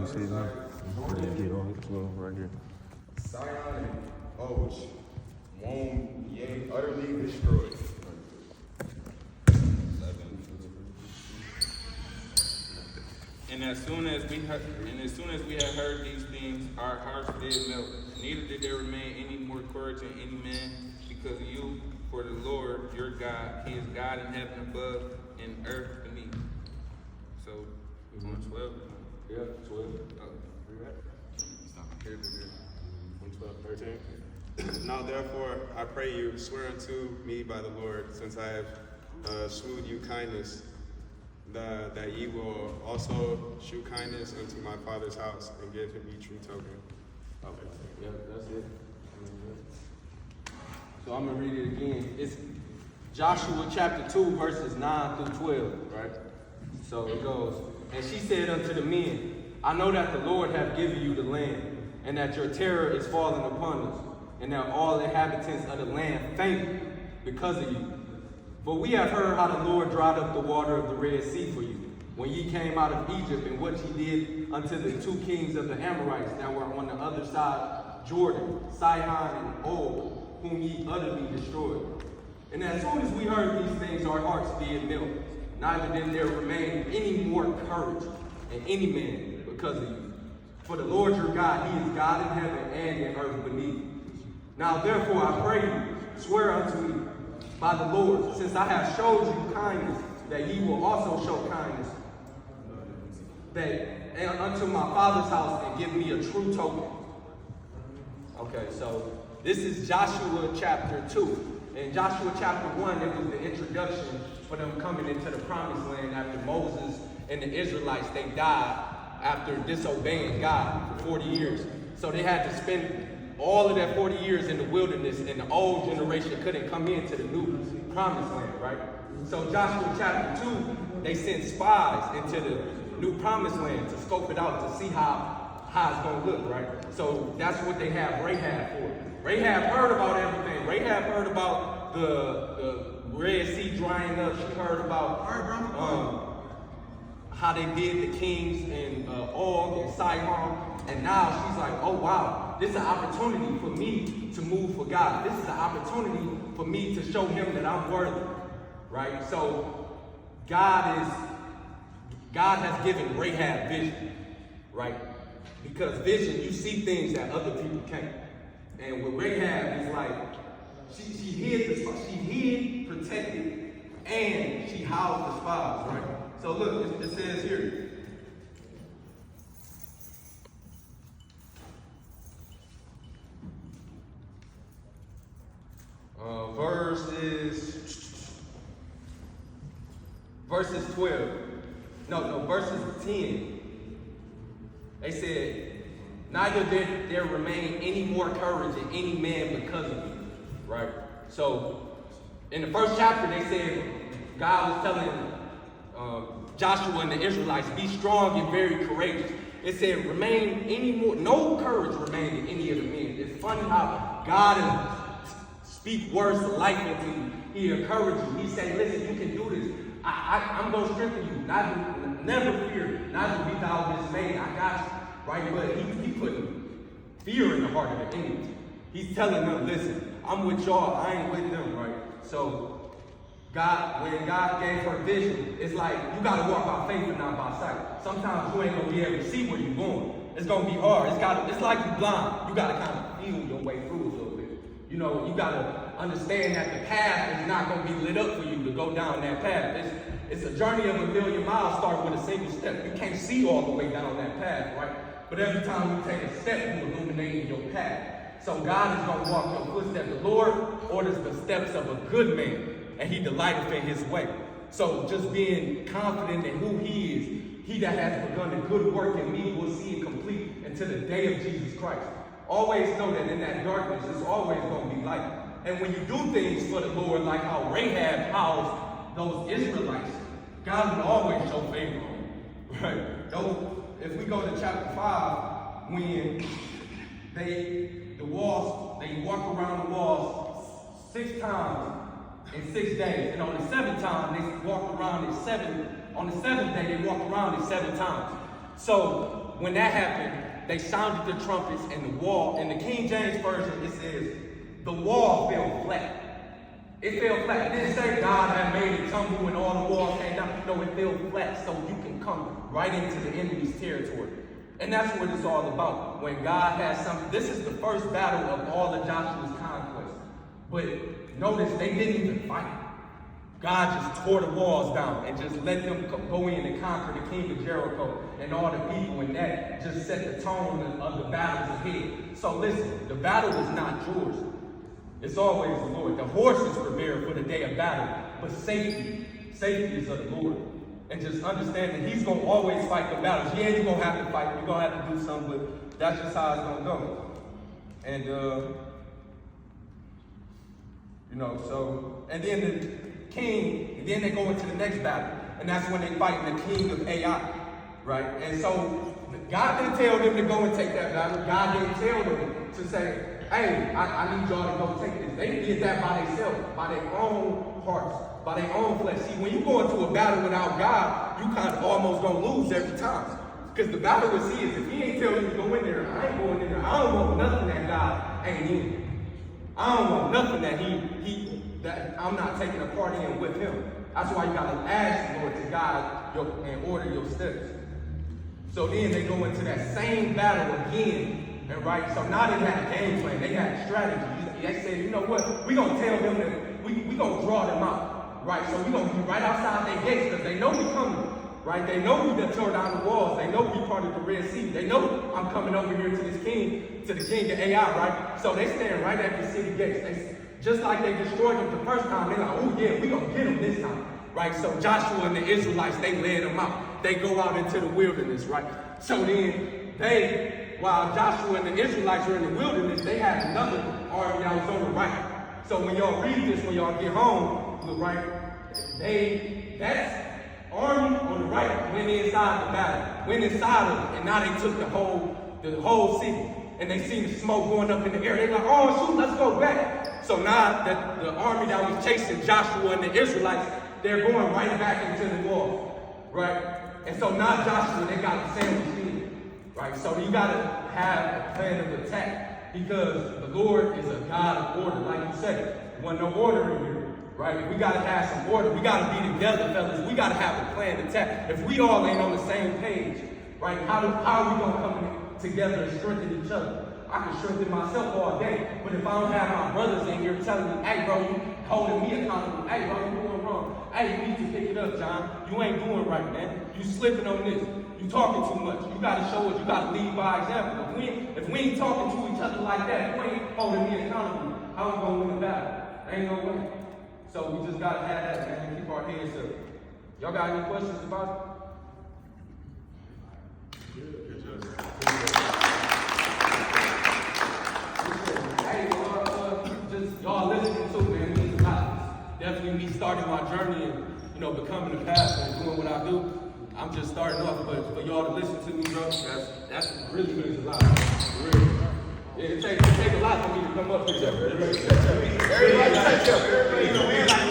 you see them? Get all 12 right here. Sion and Og won't yea utterly destroyed. And as soon as we had heard these things, our hearts did melt. Neither did there remain any more courage in any man because of you, for the Lord your God, He is God in heaven above and earth beneath. So, we're on 12. Yeah, 12. Oh, Here, 12, 13. Now therefore, I pray you, swear unto me by the Lord, since I have shewed you kindness, that ye will also shew kindness unto my father's house, and give him ye true token. Okay, yeah, that's it. So I'm going to read it again. It's Joshua chapter 2, verses 9 through 12, right? So it goes, and she said unto the men, I know that the Lord hath given you the land, and that your terror is fallen upon us, and that all inhabitants of the land faint because of you. For we have heard how the Lord dried up the water of the Red Sea for you, when ye came out of Egypt, and what ye did unto the two kings of the Amorites that were on the other side Jordan, Sihon and Og, whom ye utterly destroyed. And as soon as we heard these things, our hearts did melt. Neither did there remain any more courage in any man because of you. For the Lord your God, He is God in heaven and in earth beneath. Now therefore I pray you, swear unto me by the Lord, since I have showed you kindness, that ye will also show kindness that unto my father's house, and give me a true token. Okay, so this is Joshua chapter 2. In Joshua chapter 1, it was the introduction for them coming into the promised land after Moses and the Israelites, they died after disobeying God for 40 years. So they had to spend all of that 40 years in the wilderness, and the old generation couldn't come into the new promised land, right? So Joshua chapter 2, they sent spies into the new promised land to scope it out, to see how it's going to look, right? So that's what they have Rahab for. Rahab heard about everything. Rahab heard about the Red Sea drying up. She heard about how they did the kings and Og and Sihon. And now she's like, oh wow, this is an opportunity for me to move for God. This is an opportunity for me to show Him that I'm worthy, right? So God has given Rahab vision, right? Because vision, you see things that other people can't. And with Rahab, it's like she hid, protected, and she housed the spies, right? So look, it says here. Verses 12. No, verses 10. They said, neither did there remain any more courage in any man because of you. Right? So, in the first chapter, they said, God was telling Joshua and the Israelites, be strong and very courageous. It said, no courage remained in any of the men. It's funny how God speak words of life into you. He encouraged you. He said, listen, you can do this. I'm going to strengthen you. Never fear. Neither be thou dismayed. I got you. Right? But he putting fear in the heart of the enemy. He's telling them, listen, I'm with y'all. I ain't with them. Right? So when God gave her vision, it's like you got to walk by faith and not by sight. Sometimes you ain't going to be able to see where you're going. It's going to be hard. It's like you're blind. You got to kind of feel your way through a little bit. You know, you got to understand that the path is not going to be lit up for you to go down that path. It's a journey of 1,000,000 miles starting with a single step. You can't see all the way down that path, right? But every time you take a step, you illuminate your path. So God is going to walk your footsteps. The Lord orders the steps of a good man, and He delighteth in His way. So just being confident in who He is, He that has begun a good work in me will see it complete until the day of Jesus Christ. Always know that in that darkness, it's always going to be light. And when you do things for the Lord, like how Rahab housed those Israelites, God will always show favor on you, right? If we go to chapter 5, when they walk around the walls 6 times in 6 days, and on the 7th time they walked around on the 7th day they walked around it 7 times. So when that happened, they sounded the trumpets and the wall. In the King James Version, it says, the wall fell flat. It fell flat. It didn't say God had made it tumble and all the walls came down. No, it fell flat so you can come right into the enemy's territory. And that's what it's all about. When God has something, this is the first battle of all of Joshua's conquest. But notice they didn't even fight. God just tore the walls down and just let them go in and conquer the king of Jericho and all the people, and that just set the tone of the battles ahead. So listen, the battle is not yours. It's always the Lord. The horses prepare for the day of battle, but safety is of the Lord. And just understand that he's going to always fight the battles. Yeah, you're going to have to fight. You're going to have to do something, but that's just how it's going to go. And, and then the king, and then they go into the next battle. And that's when they fight the king of Ai, right? And so God didn't tell them to go and take that battle. God didn't tell them to say, hey, I need y'all to go take this. They did that by themselves, by their own hearts, by their own flesh. See, when you go into a battle without God, you kind of almost gonna lose every time. Because the battle with he is, if he ain't telling you to go in there, I ain't going in there. I don't want nothing that God ain't in. I don't want nothing that I'm not taking a part in with him. That's why you gotta ask the Lord to guide and order your steps. So then they go into that same battle again. And right, so now they had a game plan, they had a strategy. They said, you know what, we're gonna tell them that we gonna draw them out, right? So we're gonna be right outside their gates because they know we coming, right? They know we done tore down the walls, they know we parted the Red Sea, they know I'm coming over here to this king, to the king of Ai, right? So they stand right at the city gates. Just like they destroyed them the first time, they're like, oh yeah, we gonna get them this time, right? So Joshua and the Israelites, they led them out. They go out into the wilderness, right? So then while Joshua and the Israelites were in the wilderness, they had another army that was on the right. So when y'all read this, when y'all get home, look right, that army on the right went inside the battle, went inside of it, and now they took the whole city. And they seen the smoke going up in the air. They're like, oh shoot, let's go back. So now that the army that was chasing Joshua and the Israelites, they're going right back into the wall, right? And so now Joshua, they got the sandwich in, right? So you got to have a plan of attack because the Lord is a God of order, like you said. There wasn't no order in here, right? We got to have some order. We got to be together, fellas. We got to have a plan of attack. If we all ain't on the same page, right, how are we going to come together and strengthen each other? I can strengthen myself all day, but if I don't have my brothers in here telling me, hey bro, you holding me accountable, hey bro, you doing wrong, hey, you need to pick it up, John, you ain't doing right, man, you slipping on this, you talking too much, you gotta show us, you gotta lead by example. If we ain't talking to each other like that, if we ain't holding me accountable, how we gonna win the battle? Ain't no way. So we just gotta have that, man, and keep our heads up. Y'all got any questions about it? Y'all listening to, man, it means a lot. Definitely me starting my journey and, becoming a pastor and doing what I do. I'm just starting off, but for y'all to listen to me, bro, that's really means a lot. Really. Yeah, it takes a lot for me to come up here. Everybody touch up. Everybody